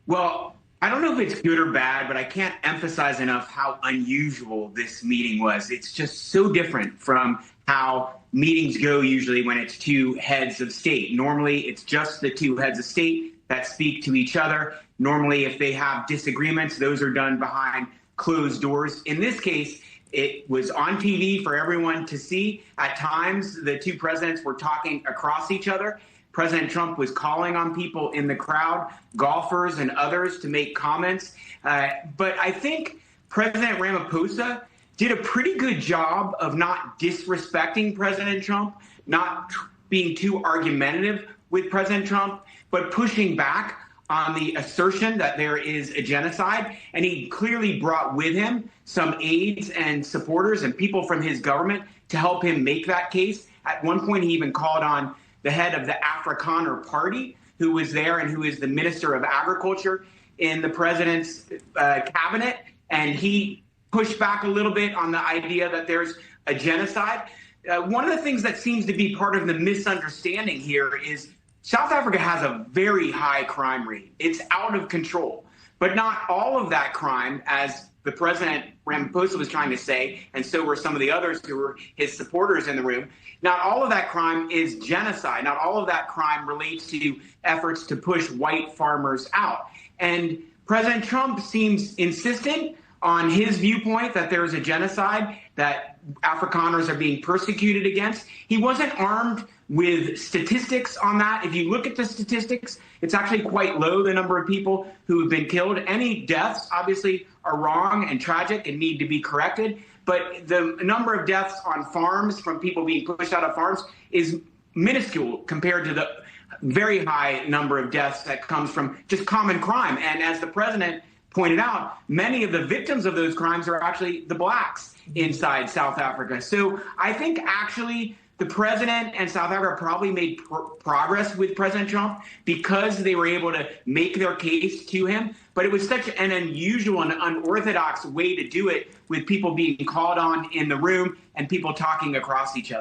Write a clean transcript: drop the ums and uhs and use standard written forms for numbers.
Well, I don't know if it's good or bad, but I can't emphasize enough how unusual this meeting was. It's just so different from how meetings go usually when it's two heads of state. Normally, it's just the two heads of state that speak to each other. Normally, if they have disagreements, those are done behind closed doors. In this case, it was on TV for everyone to see. At times, the two presidents were talking across each other. President Trump was calling on people in the crowd, golfers and others, to make comments. But I think President Ramaphosa did a pretty good job of not disrespecting President Trump, not being too argumentative with President Trump, but pushing back on the assertion that there is a genocide. And he clearly brought with him some aides and supporters and people from his government to help him make that case. At one point, he even called on the head of the Afrikaner Party, who was there and who is the Minister of Agriculture in the president's cabinet. And he pushed back a little bit on the idea that there's a genocide. One of the things that seems to be part of the misunderstanding here is South Africa has a very high crime rate. It's out of control. But not all of that crime, as the president Ramaphosa was trying to say, and so were some of the others who were his supporters in the room, not all of that crime is genocide. Not all of that crime relates to efforts to push white farmers out. And President Trump seems insistent on his viewpoint that there is a genocide, that Afrikaners are being persecuted against. He wasn't armed with statistics on that. If you look at the statistics, it's actually quite low, the number of people who have been killed. Any deaths, obviously, are wrong and tragic and need to be corrected. But the number of deaths on farms from people being pushed out of farms is minuscule compared to the very high number of deaths that comes from just common crime. And as the president pointed out, many of the victims of those crimes are actually the blacks inside South Africa. So I think actually the president and South Africa probably made progress with President Trump because they were able to make their case to him. But it was such an unusual and unorthodox way to do it, with people being called on in the room and people talking across each other.